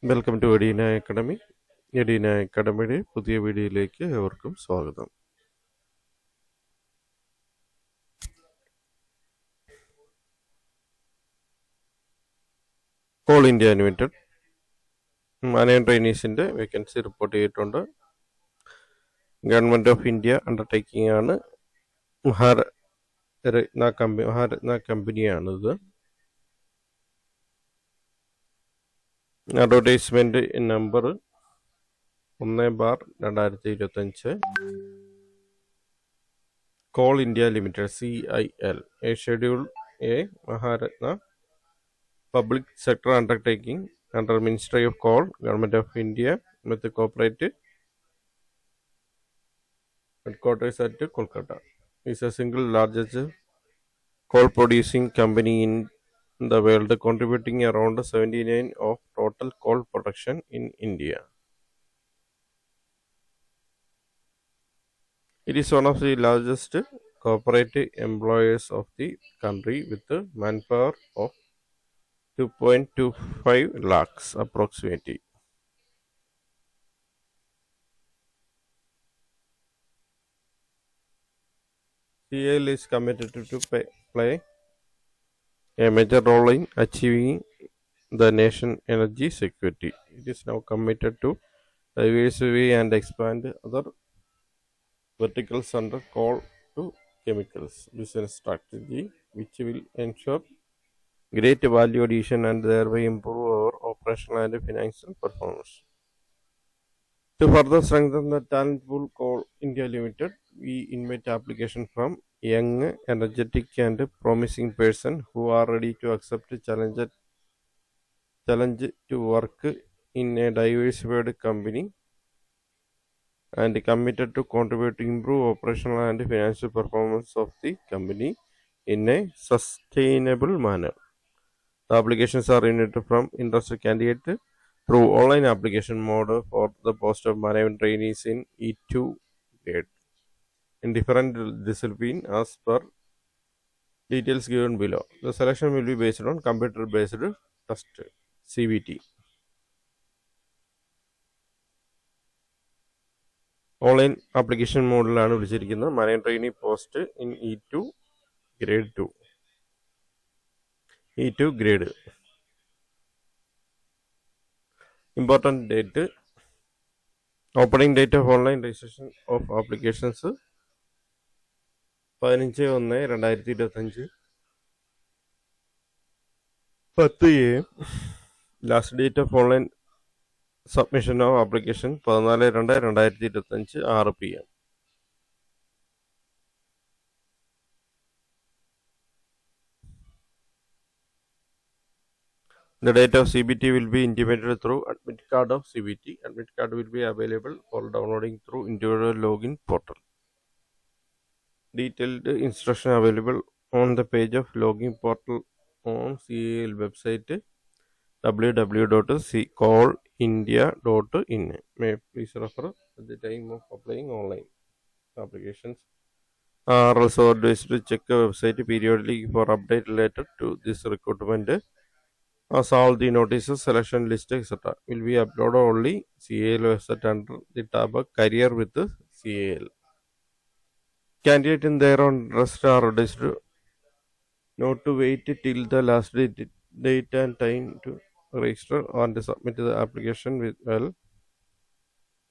Welcome to Edina academy. Edina അക്കാഡമിയുടെ പുതിയ വീഡിയോയിലേക്ക് ഏവർക്കും സ്വാഗതം. കോൾ ഇന്ത്യ ലിമിറ്റഡ് മാനേജ് ട്രെയിനീസിൻ്റെ വേക്കൻസി റിപ്പോർട്ട് ചെയ്തിട്ടുണ്ട്. ഗവൺമെൻറ് ഓഫ് ഇന്ത്യ അണ്ടർടേക്കിംഗ് ആണ്. മഹാരത്ന കമ്പനിയാണിത്. Advertisement number 1/2025. Coal India limited CIL, a schedule A Maharatna public sector undertaking under Ministry of Coal, Government of India, with the corporate headquarters at Kolkata. Is a single largest coal producing company in the world, contributing around 79% of total coal production in India. It is one of the largest corporate employers of the country with a manpower of 2.25 lakhs approximately. CIL is committed to play a major role in achieving the nation energy security. It is now committed to diversify and expand other verticals under coal to chemicals business strategy, which will ensure great value addition and thereby improve our operational and financial performance. To further strengthen the talent pool, Coal India Limited, we invite application from young, energetic and promising person who are ready to accept challenge to work in a diversified company and committed to contribute to improve operational and financial performance of the company in a sustainable manner. The applications are invited from interested candidate through online application mode for the post of management trainees in E2 grade in different discipline as per details given below. The selection will be based on computer based test CBT. Online application മോഡിലാണ് വിളിച്ചിരിക്കുന്നത്. Manage trainee post in E2 grade 2. E2 grade. Important date. Opening date of online registration of applications 15/1/2025 10 AM. Last date of online submission of application 14/2/2025 6 PM. The date of CBT will be intimated through admit card of CBT. Admit card will be available for downloading through individual login portal. Detailed instruction available on the page of login portal on CIL website www.callindia.in. May please refer at the time of applying online applications. Are also advised to check the website periodically for update related to this recruitment, as all the notices, selection list, etc. will be uploaded only CIL website under the tab Career with CIL. Candidate in their own interest are advised not to wait till the last date and time to register and submit the application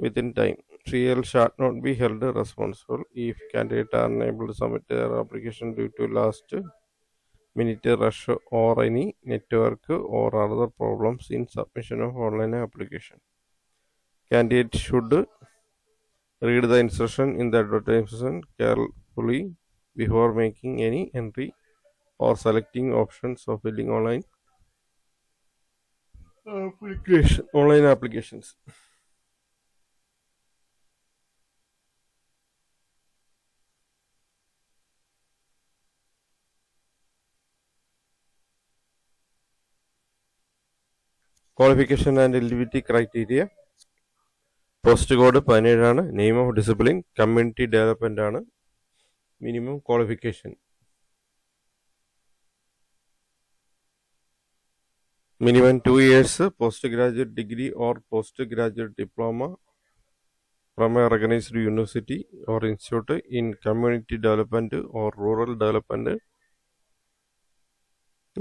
within time. CIL shall not be held responsible if candidates are unable to submit their application due to last minute rush or any network or other problems in submission of online application. Candidate should read the instruction in the advertisement carefully before making any entry or selecting options of filling online applications. Qualification and eligibility criteria. Post code 17 ആണ്. Name of discipline community development ആണ്. Minimum qualification minimum 2 years postgraduate degree or postgraduate diploma from a recognized university or institute in community development or rural development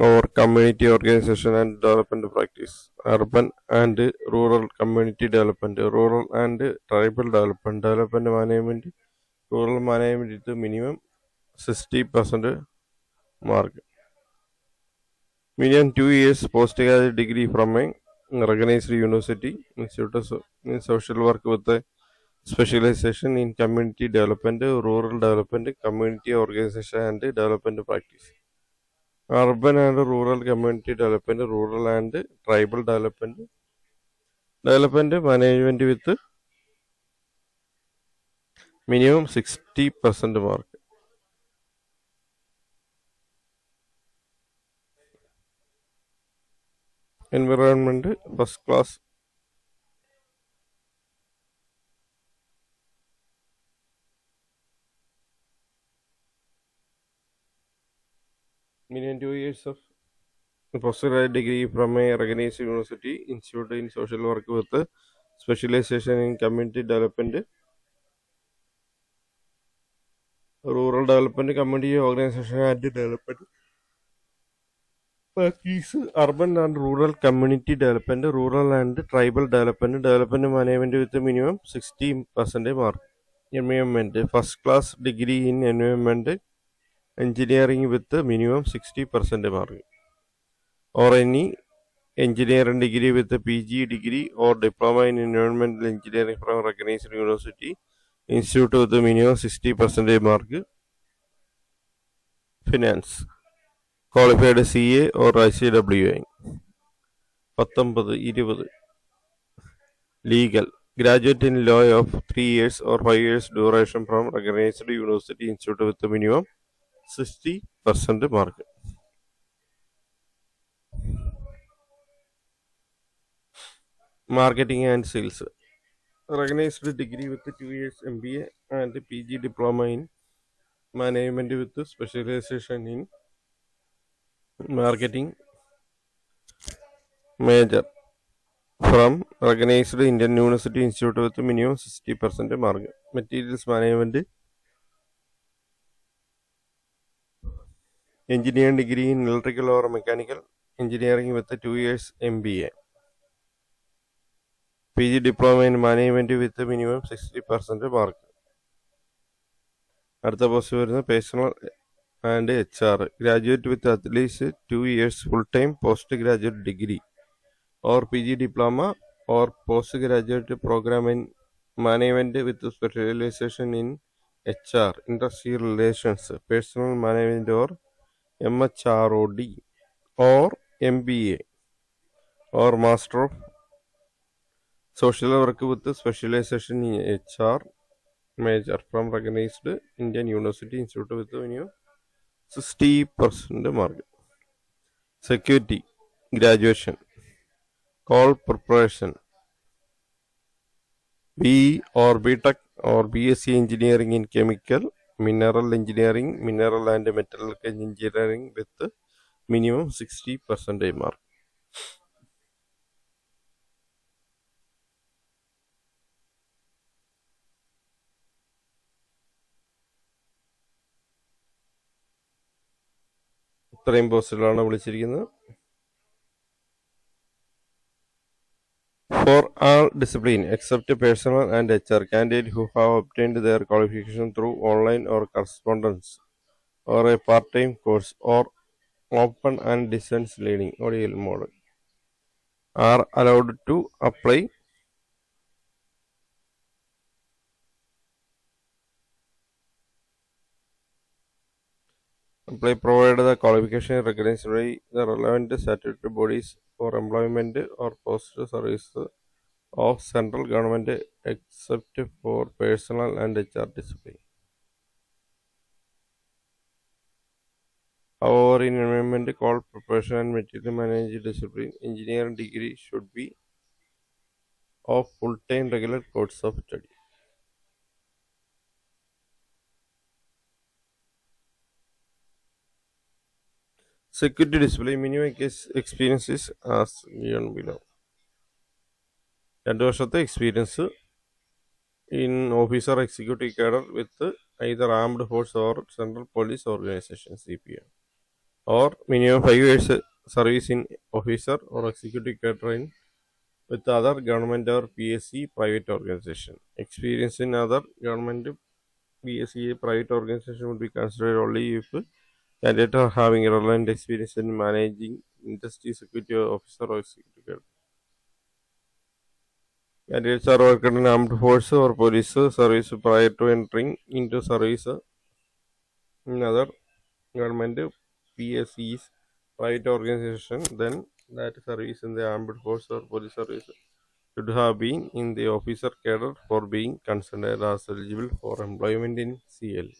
or community organization and development practice, urban and rural community development, rural and tribal development, development management, rural management with minimum 60% mark. Minimum 2 years postgraduate degree from a recognized university, institute in social work with a specialization in community development, rural development, community organization and development practice. Urban and rural community development, rural and tribal development, development management with minimum 60% mark. Environment first class. Minimum 2 years of postgraduate degree from a recognized university, institute in social work with specialization in community development, rural development, community organization and development practice, urban and rural community development, rural and tribal development, development management with a minimum 60% mark. Environment first class degree in environment engineering with a minimum 60% mark, or any engineering degree with a PG degree or diploma in environmental engineering from recognized university, institute with a minimum 60% mark. Finance qualified CA or ICWA. 19-20 legal graduate in law of 3 years or 5 years duration from recognized university, institute with a minimum 60% mark. Marketing and sales recognized degree with 2 years MBA and PG diploma in management with specialization in marketing major from recognized Indian University, institute with minimum 60% mark. Materials management engineering degree in electrical or mechanical engineering with 2 years MBA. PG diploma in management with minimum 60% mark. അടുത്ത post വരുന്നത് personal and HR graduate with at least 2 years full time post graduate degree or PG diploma or postgraduate program in management with specialization in HR, industrial relations, personal management or MHROD or MBA or Master of Social Work with specialization in HR major from recognized Indian University, institute with minimum 60% mark. Security graduation, call preparation, B or BTech or BSc engineering in chemical, mineral engineering, mineral and metallurgical engineering with minimum 60% mark. ഇത്രയും പോസ്റ്റുകളാണ് വിളിച്ചിരിക്കുന്നത്. For all discipline except personal and HR, candidates who have obtained their qualification through online or correspondence or a part-time course or open and distance learning ODL model are allowed to apply provided the qualification recognized by the relevant statutory bodies for employment or post service of central government except for personal and HR discipline. However, in environment called preparation and material management discipline, engineering degree should be of full-time regular course of study. Security display minimum case experiences as given below. 2 വർഷത്തെ experience in officer executive cadre with either armed force or central police organization CPO, or minimum 5 years service in officer or executive cadre in with other government or PSC private organization. Experience in other government PSC private organization would be considered only if candidates are having relevant experience in managing industry security officer or executive cadre. Candidates are working in armed force or police service prior to entering into service in other government PSCs private organization, then that service in the armed force or police service should have been in the officer cadre for being considered as eligible for employment in CL.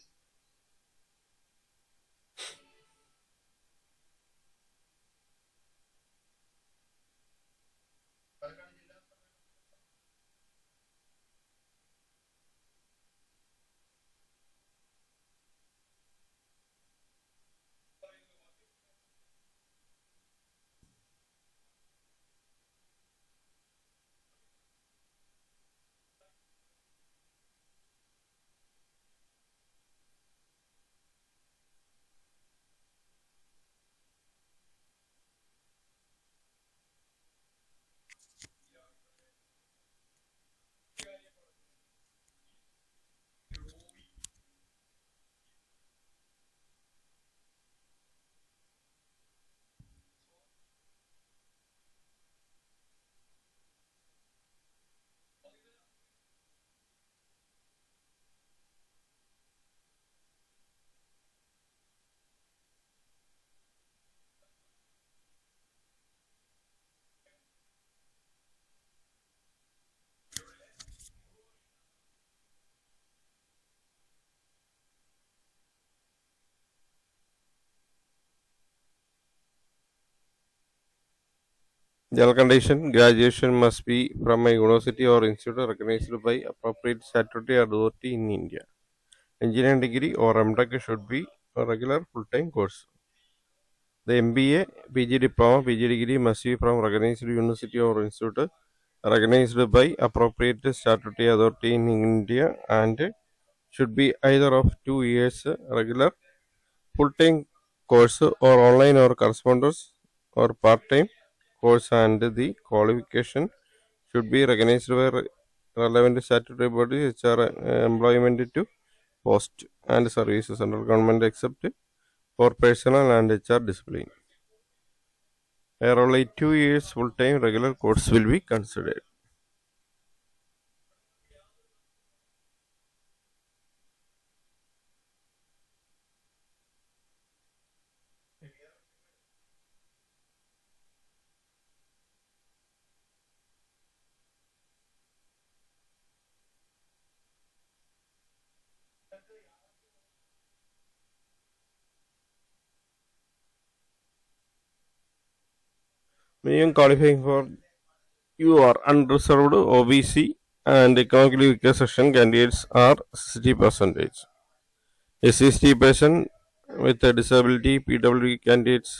General condition: graduation must be from a university or institute recognized by appropriate statutory authority in India. Engineering degree or MTech should be a regular full-time course. The MBA, PG diploma, PG degree must be from recognized university or institute recognized by appropriate statutory authority in India and should be either of 2 years regular full-time course or online or correspondence or part-time course, and the qualification should be recognized by relevant statutory bodies which are employment to post and services central government except for personal and HR discipline. Where only 2 years full-time regular course will be considered. Minimum qualifying for you are unreserved OBC and economically weaker section candidates are 60%. A 60% with a disability PWD candidates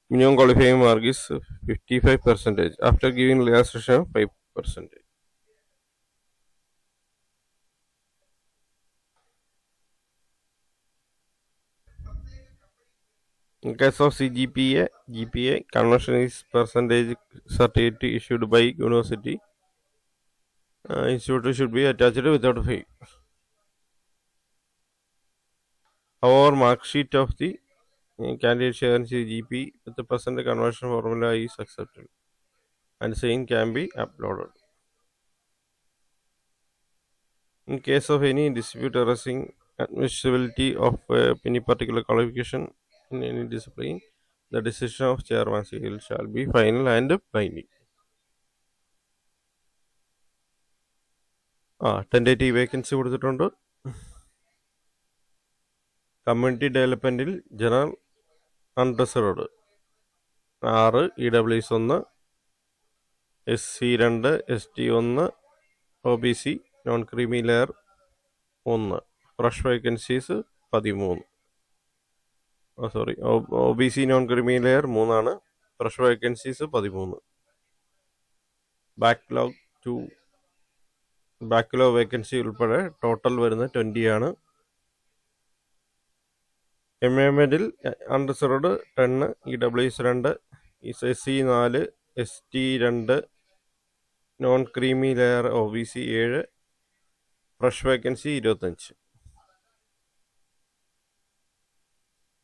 minimum qualifying mark is 55% after giving relaxation 5%. In case of CGPA, GPA conversion is percentage certificate issued by university. Institute should be attached without fee. However, mark sheet of the candidate sharing CGP with the percent conversion formula is accepted and same can be uploaded. In case of any dispute arising admissibility of any particular qualification in any discipline, the decision of chairman CL shall be final and binding. Tentative vacancy കൊടുത്തിട്ടുണ്ട്. Community ഡെവലപ്മെൻറ്റിൽ general unreserved 6, EWS 1, SC 2, ST 1, OBC non creamy layer 1. Fresh vacancies 13. O B C non creamy layer 3 fresh vacancies 13. Backlog vacancy ഉൾപ്പെടെ total വരുന്നത് 20 ആണ്. എംഎംഎഡിൽ unreserved 10, EWS 2, SC 4, ST 2, non creamy layer OBC 7, fresh vacancy 25.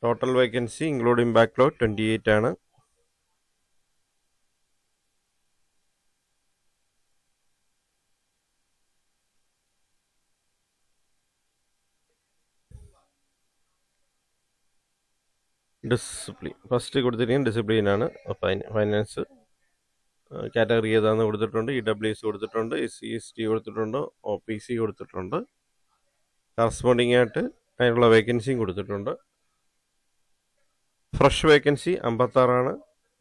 Total vacancy including backlog 28 ആണ്. Discipline first കൊടുത്തിരിക്കുന്നത് ഡിസിപ്ലിനാണ്. Finance category ഏതാണെന്ന് കൊടുത്തിട്ടുണ്ട്. EWS കൊടുത്തിട്ടുണ്ട്, SC/ST കൊടുത്തിട്ടുണ്ട്, OPC കൊടുത്തിട്ടുണ്ട്. കറസ്പോണ്ടിങ് ആയിട്ട് അതിനുള്ള വേക്കൻസിയും കൊടുത്തിട്ടുണ്ട്. ഫ്രഷ് വേക്കൻസി 56 ആണ്.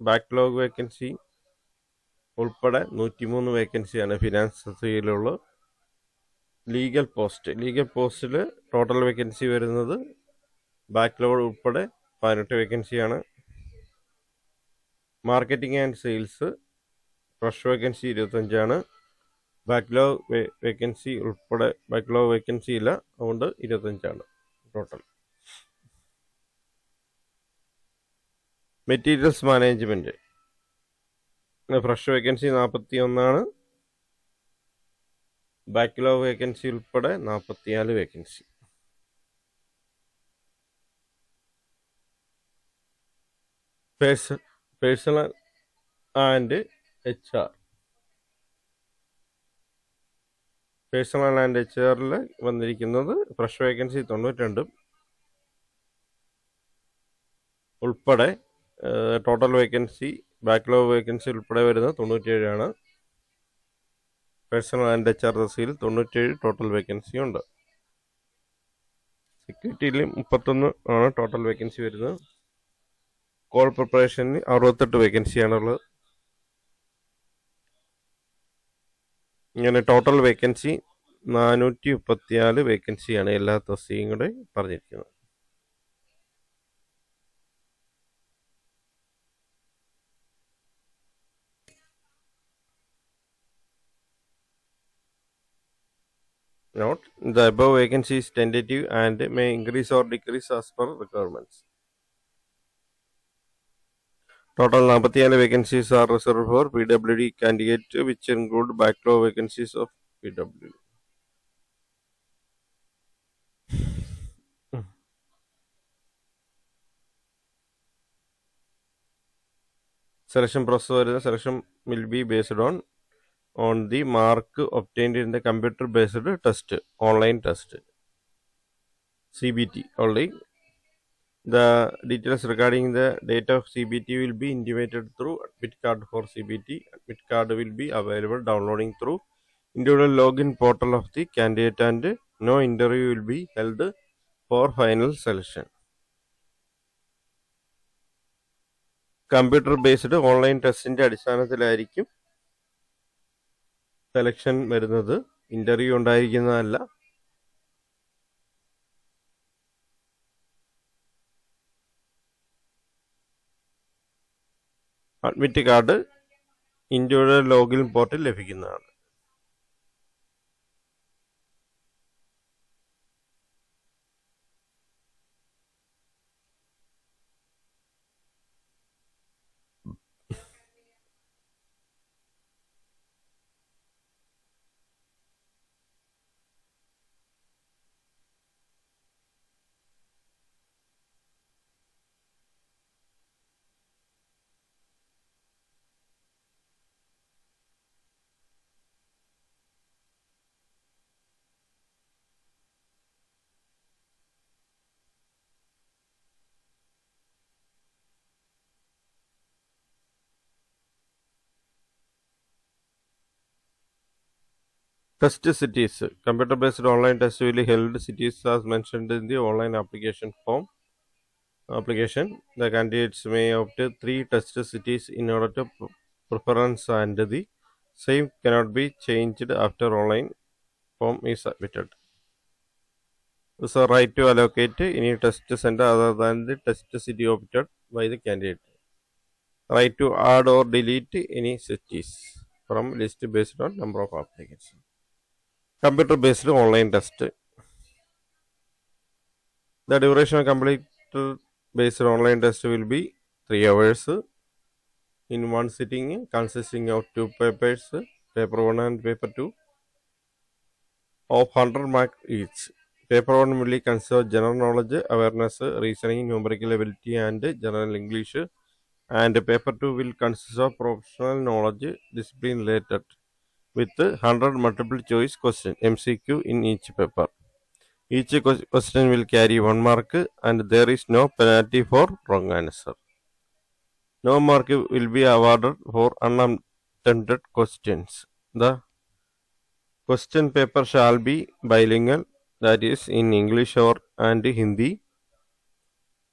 ബാക്ക്ലോഗ് വേക്കൻസി ഉൾപ്പെടെ 103 വേക്കൻസിയാണ് ഫിനാൻസ് തസ്തികയിലുള്ളത്. ലീഗൽ പോസ്റ്റിൽ ടോട്ടൽ വേക്കൻസി വരുന്നത് ബാക്ക്ലോഗ് ഉൾപ്പെടെ 18 വേക്കൻസിയാണ്. Marketing and sales fresh vacancy 25 ആണ്. ബാക്ക്ലോഗ് വേക്കൻസി ഉൾപ്പെടെ ബാക്ക്ലോഗ് വേക്കൻസി ഇല്ല, അതുകൊണ്ട് 25 total. Materials management fresh vacancy 41. Backlog vacancy ഉൾപ്പെടെ 44 വേക്കൻസി. പേഴ്സണൽ ആൻഡ് HR വന്നിരിക്കുന്നത് ഫ്രഷ് വേക്കൻസി 92 ഉൾപ്പെടെ ടോട്ടൽ വേക്കൻസി ബാക്ക്ലോഗ് വേക്കൻസി ഉൾപ്പെടെ വരുന്നത് 97 ആണ്. പേഴ്സണൽ ആൻഡ് HR തസ്തികയിൽ 97 ടോട്ടൽ വേക്കൻസി ഉണ്ട്. സെക്യൂരിറ്റിയിൽ 31 ആണ് ടോട്ടൽ വേക്കൻസി വരുന്നത്. കോൾ പ്രിപ്പറേഷന് 68 വേക്കൻസിയാണുള്ളത്. ഇങ്ങനെ ടോട്ടൽ വേക്കൻസി 434 വേക്കൻസിയാണ് എല്ലാ തസ്തികയും കൂടെ പറഞ്ഞിരിക്കുന്നത്. Note: the above vacancy is tentative and may increase or decrease as per requirements. Total 44 vacancies are reserved for PWD candidates, which include backlog vacancies of PWD. Selection process will be based on the mark obtained in the computer-based test, online test, CBT only. The details regarding the date of CBT will be intimated through admit card for CBT. Admit card will be available downloading through individual login portal of the candidate, and no interview will be held for final selection. Computer based online ടെസ്റ്റിൻ്റെ അടിസ്ഥാനത്തിലായിരിക്കും selection വരുന്നത്, interview ഉണ്ടായിരിക്കുന്നതല്ല. Admit card individual login പോർട്ടിൽ ലഭിക്കുന്നതാണ്. Test cities. Computer-based online test will be held cities as mentioned in the online application form. The candidates may opt 3 test cities in order to preference, and the same cannot be changed after online form is submitted. So right to allocate any test center other than the test city opted by the candidate. Right to add or delete any cities from list based on number of applicants. Computer based online test. The duration of computer based online test will be 3 hours in one sitting consisting of two papers, paper 1 and paper 2 of 100 marks each. Paper 1 will consider general knowledge, awareness, reasoning, numerical ability and general English, and paper 2 will consist of professional knowledge, discipline related with 100 multiple choice question MCQ in each paper. Each question will carry 1 mark and there is no penalty for wrong answer. No mark will be awarded for unattempted questions. The question paper shall be bilingual, that is in English or and Hindi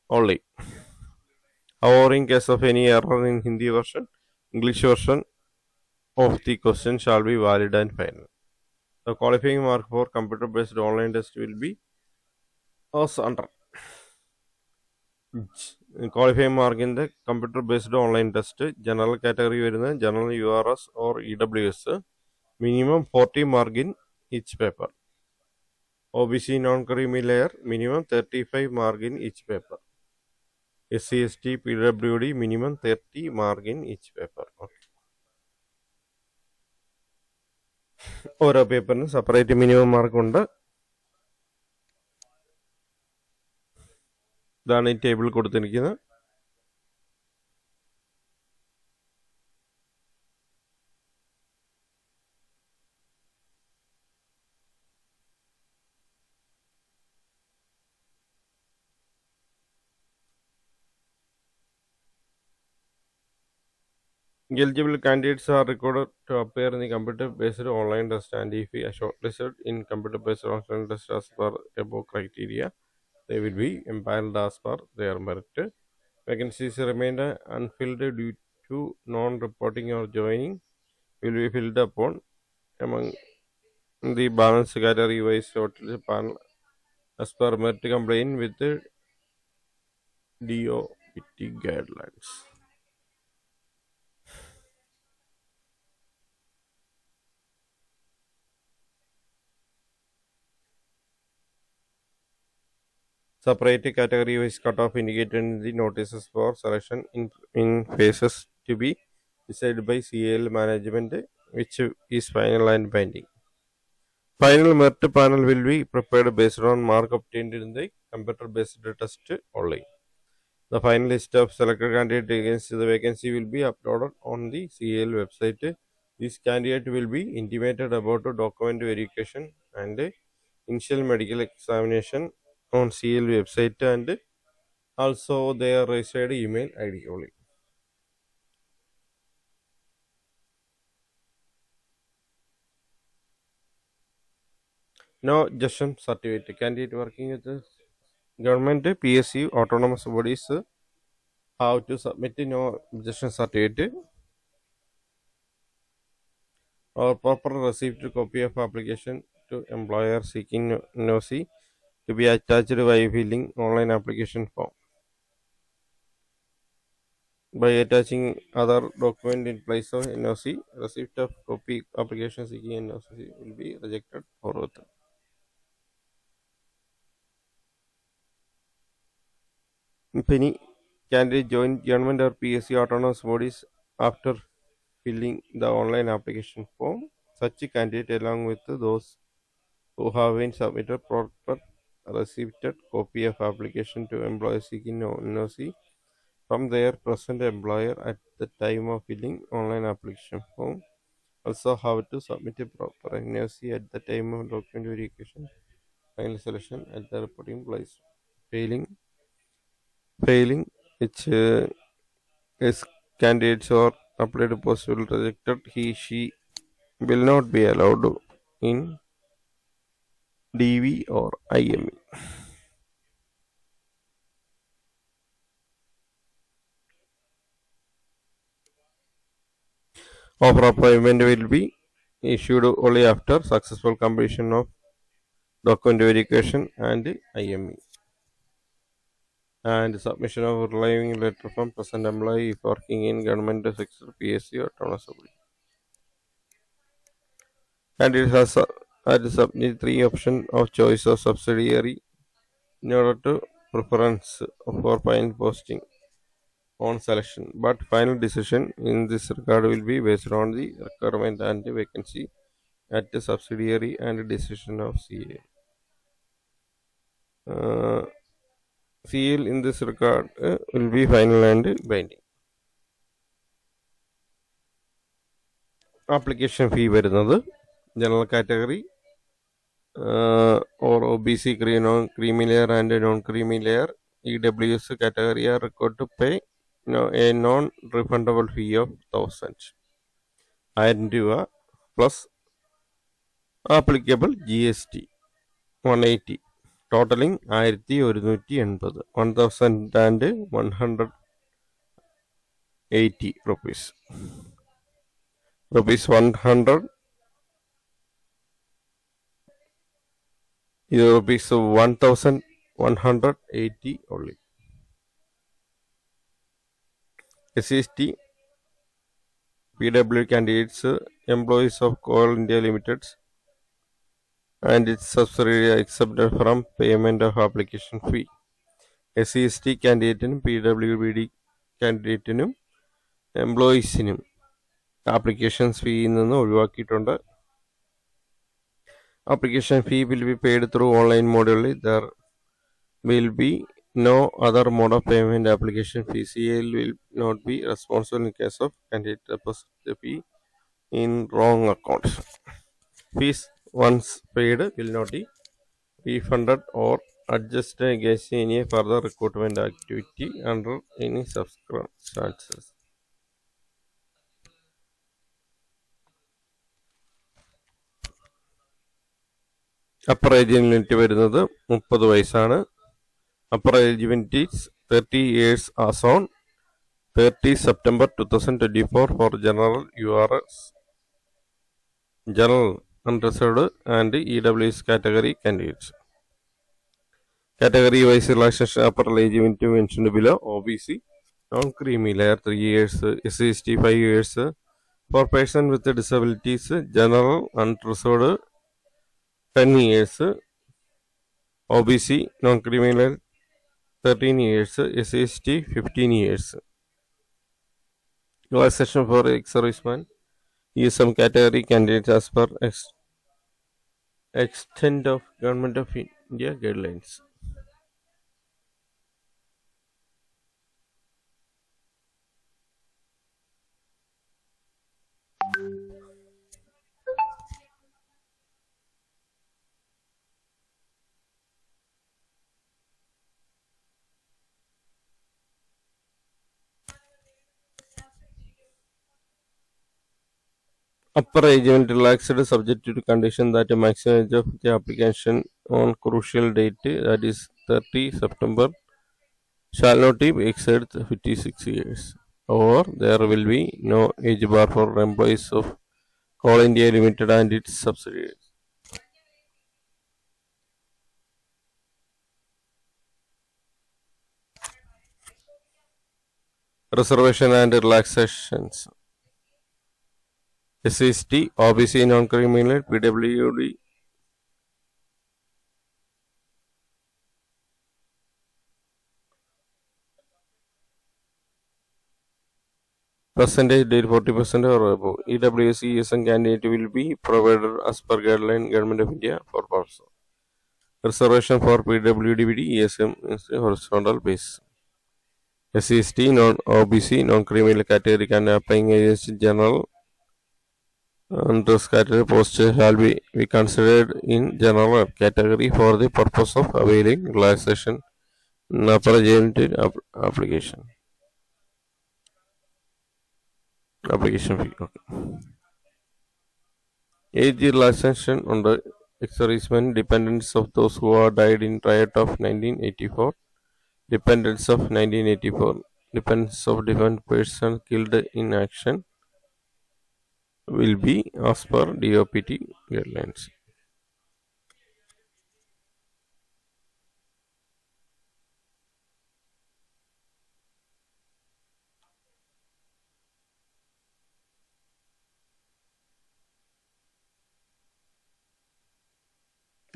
only. However, in case of any error in Hindi version, English version of the question shall be valid and final. The qualifying mark for computer based online test will be as under. Qualifying mark in the computer based online test general category വരുന്നത് general URS or EWS minimum 40 mark in each paper. OBC non-creamy layer minimum 35 mark in each paper. SC ST PWD minimum 30 mark in each paper. ഓരോ പേപ്പറിന് separate minimum mark ഉണ്ട്. ഇതാണ് ഈ table കൊടുത്തിരിക്കുന്നത്. Eligible candidates are required to appear in the computer-based online test, and if we are shortlisted in computer-based online test as per above criteria, they will be empaneled as per their merit. Vacancies remain unfilled due to non-reporting or joining will be filled upon among the balanced category-wise shortlisted panel as per merit compliant with the DOPT guidelines. Separate category-wise cutoff indicated in the notices for selection in phases to be decided by CAL management, which is final and binding. Final merit panel will be prepared based on mark obtained in the computer-based test only. The final list of selected candidates against the vacancy will be uploaded on the CAL website. This candidate will be intimated about document verification and initial medical examination on CAL website and also their registered email ID only. No gestion certificate. Candidate working with the government, PSU, autonomous bodies have to submit no gestion certificate or proper received copy of application to employer seeking NOC to be attached while filling online application form. By attaching other document in place of NOC, receipt of copy application seeking NOC will be rejected forward. If any candidate join government or PSC autonomous bodies after filling the online application form, such candidate along with those who have been submitted proper received copy of application to employer seeking NOC from their present employer at the time of filling online application form also have to submit a proper NOC at the time of document verification final selection at the reporting place. Failing which is candidates or applied possible rejected, she will not be allowed in DV or IME. Offer appointment will be issued only after successful completion of document verification and IME, and submission of relieving letter from present employee if working in government sector, PSC or autonomous body. And it has had to submit 3 options of choice of subsidiary in order to preference for final posting on selection, but final decision in this regard will be based on the requirement and the vacancy at the subsidiary and decision of CA. CL in this regard will be final and binding. Application fee വരുന്നത് general category or OBC creamy layer and non-creamy layer EWS category are required to pay a non-refundable fee of 1000 രൂപ plus applicable GST 180, totaling 1180 rupees. Rupees 100 is rupees 1180 only. SCST PW candidates, employees of Coal India Limited and its subsidiary are exempted from payment of application fee. SCST candidateനും PWD candidateനും എംപ്ലോയീസിനും applications ഫീയിൽ നിന്ന് ഒഴിവാക്കിയിട്ടുണ്ട്. Application fee will be paid through online mode only. There will be no other mode of payment. Application fee CL will not be responsible in case of candidate deposit the fee in wrong account. Fees once paid will not be refunded or adjusted against any further recruitment activity under any circumstances. Upper age limit വരുന്നത് 30 വയസ്സാണ്. Upper age limit 30 years as on 30 September 2024 for general URS, general unreserved and EWS category candidates. Category wise relaxation upper age limit mentioned below: OBC non-creamy layer 3 years, SCST 5 years. For person with disabilities, general unreserved 10 years, OBC non-creamy layer 13 years, SCST 15 years. Relaxation for ex-serviceman ESM category candidates as per extent of Government of India guidelines. Upper age limit relaxed subject to condition that the maximum age of the application on crucial date, that is 30 September, shall not exceed 56 years. Or there will be no age bar for employees of Coal India Limited and its subsidiaries. Reservation and relaxations. SCST, OBC non-creamy layer, PWD percentage date 40% or above. EWS ESN candidate will be provided as per guideline Government of India for purpose. Reservation for PWD ESM is a horizontal base. SCST OBC non-creamy layer category can applying against general interest category post shall be considered in general category for the purpose of availing relaxation in upper age application fee. Okay. Age relaxation under ex-servicemen, dependents of those who are died in riot of 1984, dependents of 1984, dependents of different persons killed in action will be as per DOPT guidelines.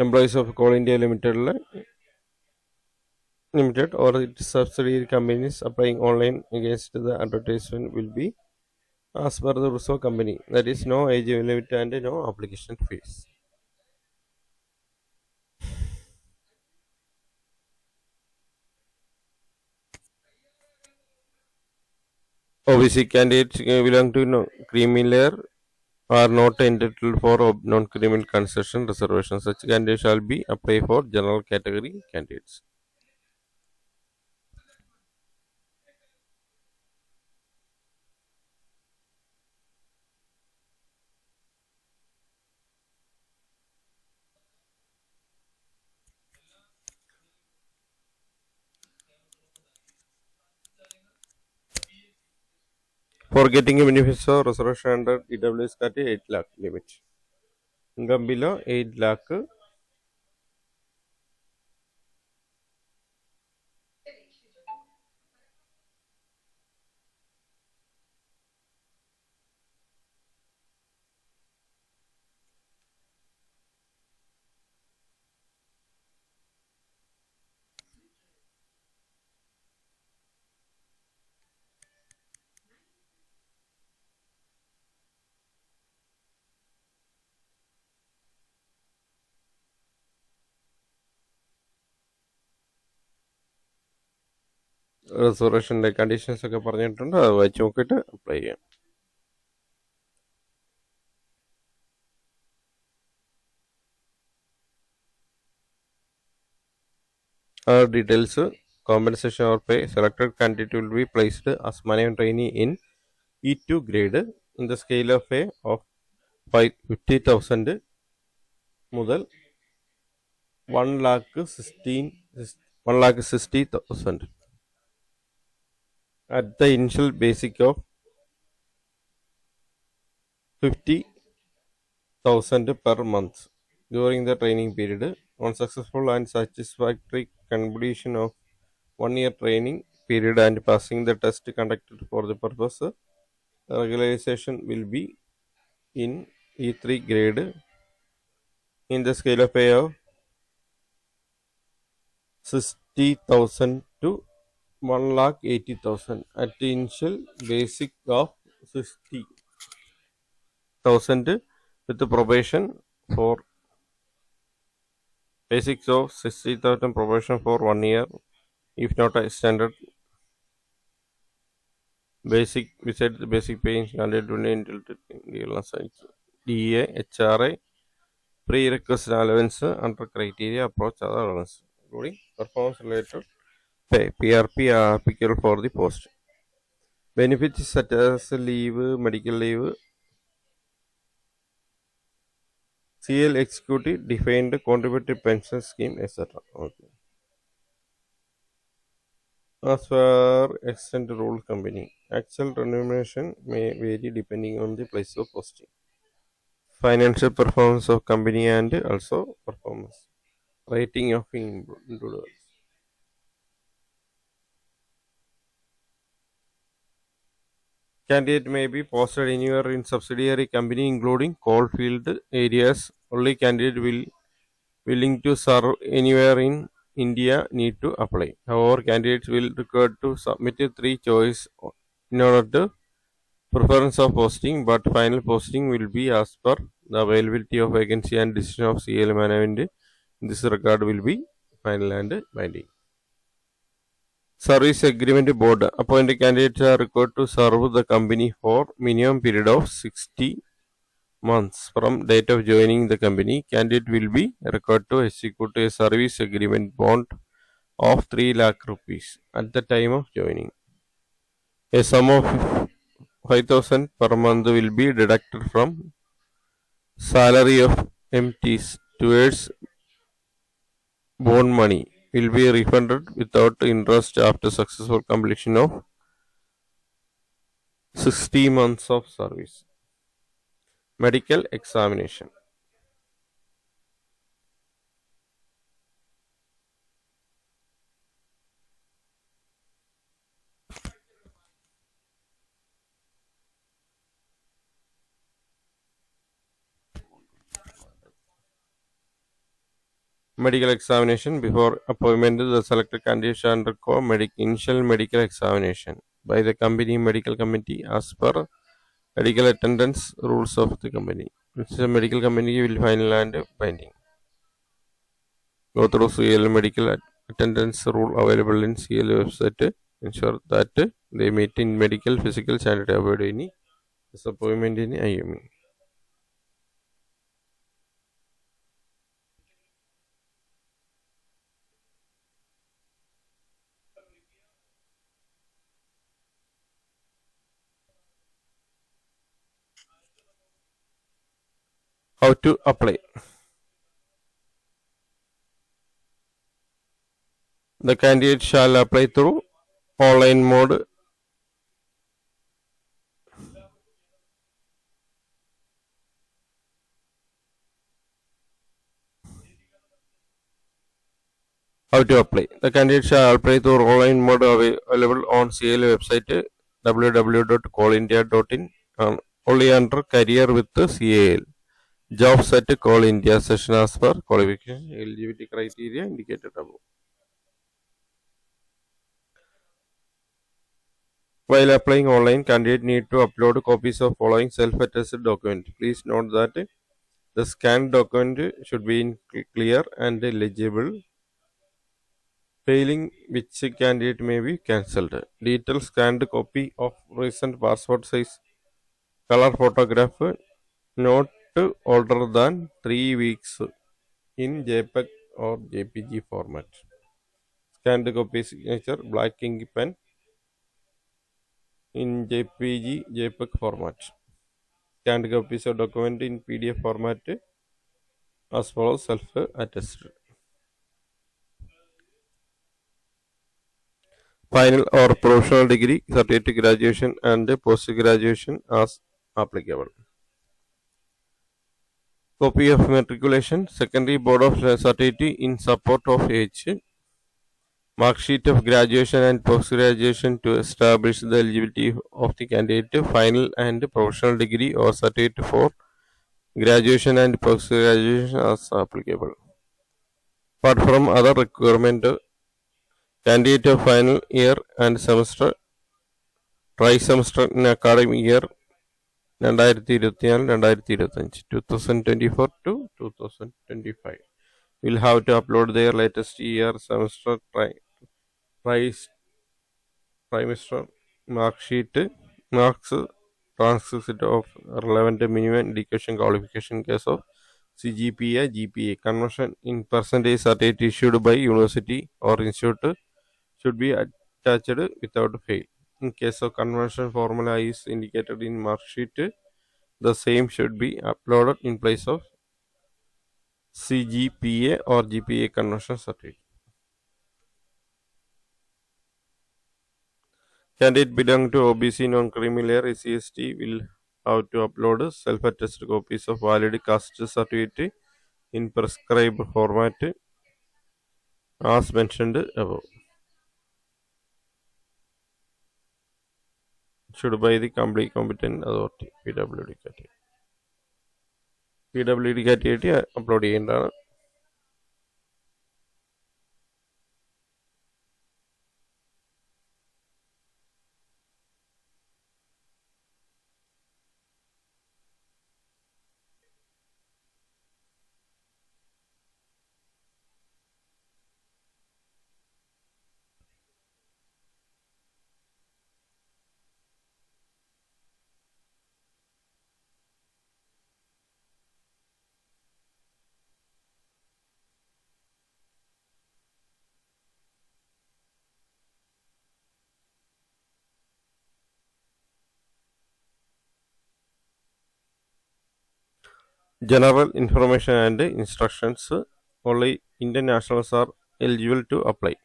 employees of Coal India Limited or its subsidiary companies applying online against the advertisement will be as per the rules of company. There is no age limit and no application fees. OBC candidates belong to creamy layer are not entitled for non-criminal concession reservation. Such candidates shall be apply for general category candidates. For getting a benefits of reservation under EWS category 8 lakh limit. Income below 8 lakh. റിസർവേഷൻ്റെ conditions ഒക്കെ പറഞ്ഞിട്ടുണ്ട്, അത് വായിച്ച് നോക്കിയിട്ട് apply ചെയ്യാം. Details compensation or pay selected candidate will be placed as manual trainee in E2 grade in the scale of pay of 50,000 മുതൽ 1,60,000 at the initial basic of 50,000 per month during the training period. On successful and satisfactory completion of 1 year training period and passing the test conducted for the purpose, regularization will be in E3 grade in the scale of pay of 60,000 to 1,80,000 at the initial basic of 60,000 with the probation for basics of 60,000 probation for 1 year if not a standard basic beside the basic pay in standard DA HRA prerequisite allowance under criteria approach other allowance including performance related pay PRP applicable for the post. Benefits such as leave, medical leave, CL executive defined contributory pension scheme, etc. Okay. As for extent rule company, actual remuneration may vary depending on the place of posting, financial performance of company and also performance rating of individuals. Candidate may be posted anywhere in subsidiary company including coal field areas. Only candidate willing to serve anywhere in India need to apply. However, candidates will require to submit 3 choice in order to preference of posting, but final posting will be as per the availability of vacancy and decision of CL management. In this regard will be final and binding. Service Agreement Board appointed candidates are required to serve the company for minimum period of 60 months from date of joining the company. Candidate will be required to execute a service agreement bond of 3 lakh rupees at the time of joining. A sum of 5,000 per month will be deducted from salary of MTs towards bond money will be refunded without interest after successful completion of 60 months of service. Medical examination. medical examination. Before appointment, the selected candidate shall undergo initial medical examination by the company medical committee as per medical attendance rules of the company. The medical committee will final and binding. Go through CL medical attendance rule available in CL website. Ensure that they meet in medical physical standard. Avoid any disappointment in IME. How to apply? The candidate shall apply through online mode. How to apply? The candidate shall apply through online mode available on CL website www.callindia.in only under career with CAL. Jobs at Call India session as per qualification eligibility criteria indicated above. While applying online, candidate need to upload copies of following self-attested document. Please note that the scanned document should be in clear and legible. Failing which candidate may be cancelled. Detailed scanned copy of recent passport size color photograph not older than 3 weeks in JPEG or JPG format. Scanned copy signature black ink pen in JPG JPEG format. Scanned copies of document in PDF format as follows self-attested. Final or professional degree, certificate graduation and post-graduation as applicable. Copy of matriculation, secondary board of certificate in support of age, mark sheet of graduation and post-graduation to establish the eligibility of the candidate, final and professional degree or certificate for graduation and post-graduation as applicable. Apart from other requirement, candidate of final year and semester, tri-semester in academic year 2024 to 2025 will have to upload their latest year semester trimester mark sheet, marks, transcript of relevant minimum education qualification case of CGPA, GPA. Conversion in percentage certificate issued by university or institute should be attached without fail. In case of conversion formula is indicated in mark sheet, the same should be uploaded in place of CGPA or GPA conversion certificate. Candidate belonging to OBC non-creamy layer SCST will have to upload self-attested copies of valid caste certificate in prescribed format as mentioned above. Should by the complete competent authority PWD category. PWD category upload ചെയ്യേണ്ടതാണ്. General information and instructions. Only Indian nationals are eligible to apply.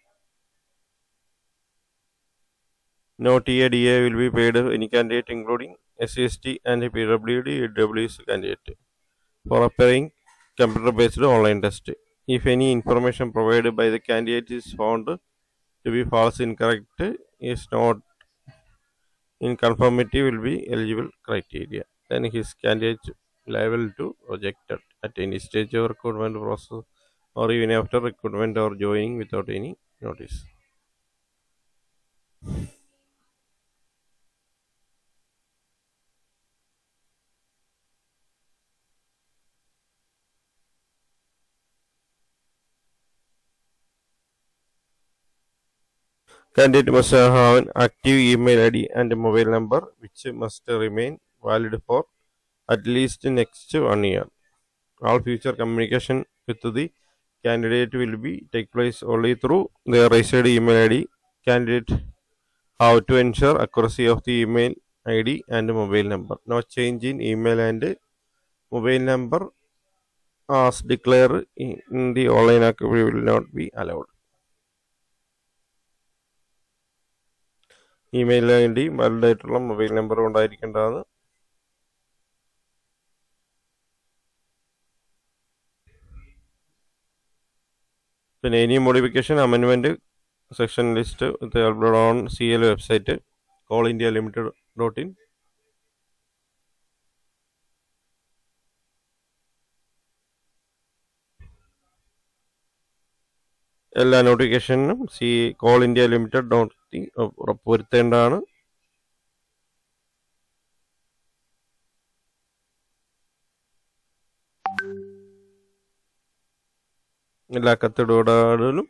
No TADA will be paid any candidate including SCST and PWD EWS candidate for appearing computer-based online test. If any information provided by the candidate is found to be false, incorrect, is not in conformity will be eligible criteria, then his candidate liable to rejected at any stage of recruitment process or even after recruitment or joining without any notice. Candidate must have an active email ID and a mobile number which must remain valid for at least next 1 year. All future communication with the candidate will be take place only through their registered email ID. Candidate how to ensure accuracy of the email ID and mobile number. No change in email and mobile number as declared in the online activity will not be allowed. Email I D valid ആയിട്ടുള്ള mobile നമ്പറും ഉണ്ടായിരിക്കേണ്ടതാണ്. പിന്നെ any modification amendment section list on CL website callindialimited.in. എല്ലാ നോട്ടിഫിക്കേഷനും callindialimited.in ഉറപ്പുവരുത്തേണ്ടതാണ്. എല്ലാ കത്തിടപാടുകളും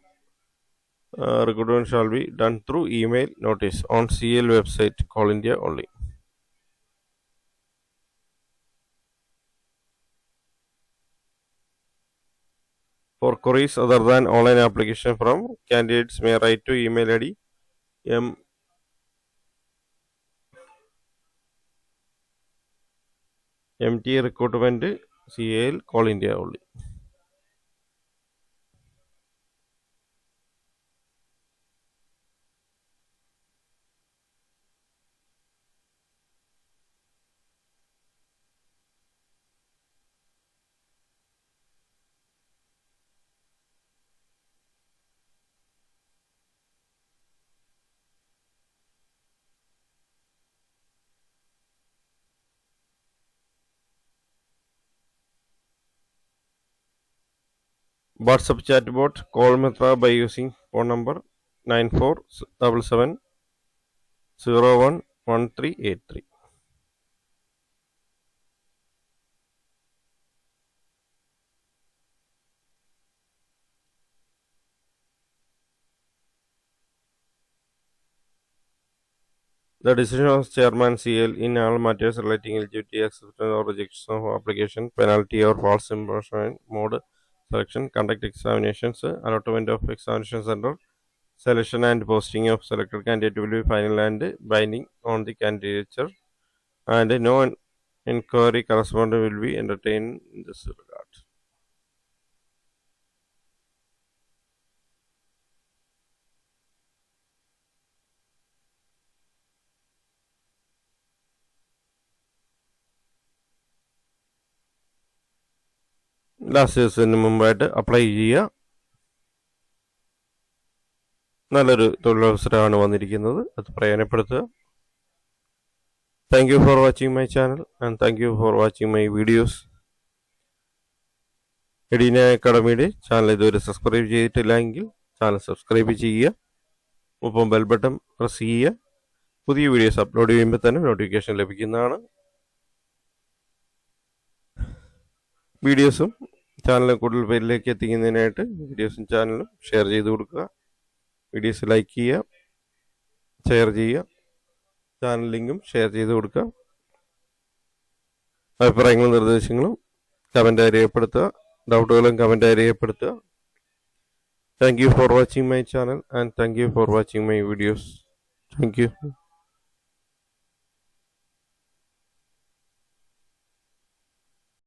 recruitment shall be done through email notice on CL website Call India only. For queries other than online application from candidates may write to email ID MT recruitment CL Call India only. WhatsApp chat bot call Mitra by using phone number 9477011383. The decision of Chairman CL in all matters relating eligibility, acceptance or rejection of application, penalty or false impression, mode selection, conduct examinations, allotment of examination center, selection and posting of selected candidate will be final and binding on the candidature, and no inquiry correspondent will be entertained in this regard. Last ദിവസത്തിന് മുമ്പായിട്ട് apply ചെയ്യുക. നല്ലൊരു തൊഴിലവസരമാണ് വന്നിരിക്കുന്നത്, അത് പ്രയോജനപ്പെടുത്തുക. Thank you for watching my channel and thank you for watching my videos. Edina അക്കാഡമിയുടെ channel ഇതുവരെ സബ്സ്ക്രൈബ് ചെയ്തിട്ടില്ലെങ്കിൽ ചാനൽ സബ്സ്ക്രൈബ് ചെയ്യുക, ഒപ്പം ബെൽ ബട്ടൺ പ്രസ് ചെയ്യുക. പുതിയ വീഡിയോസ് അപ്ലോഡ് ചെയ്യുമ്പോൾ തന്നെ നോട്ടിഫിക്കേഷൻ ലഭിക്കുന്നതാണ്. വീഡിയോസും ചാനൽ കൂടുതൽ പേരിലേക്ക് എത്തിക്കുന്നതിനായിട്ട് വീഡിയോസും ചാനലും ഷെയർ ചെയ്ത് കൊടുക്കുക. വീഡിയോസ് ലൈക്ക് ചെയ്യുക, ഷെയർ ചെയ്യുക, ചാനൽ ലിങ്കും ഷെയർ ചെയ്ത് കൊടുക്കുക. അഭിപ്രായങ്ങളും നിർദ്ദേശങ്ങളും കമൻറ്റായി രേഖപ്പെടുത്തുക, ഡൗട്ടുകളും കമൻറ്റായി രേഖപ്പെടുത്തുക. Thank you for watching my channel and thank you for watching my videos. Thank you.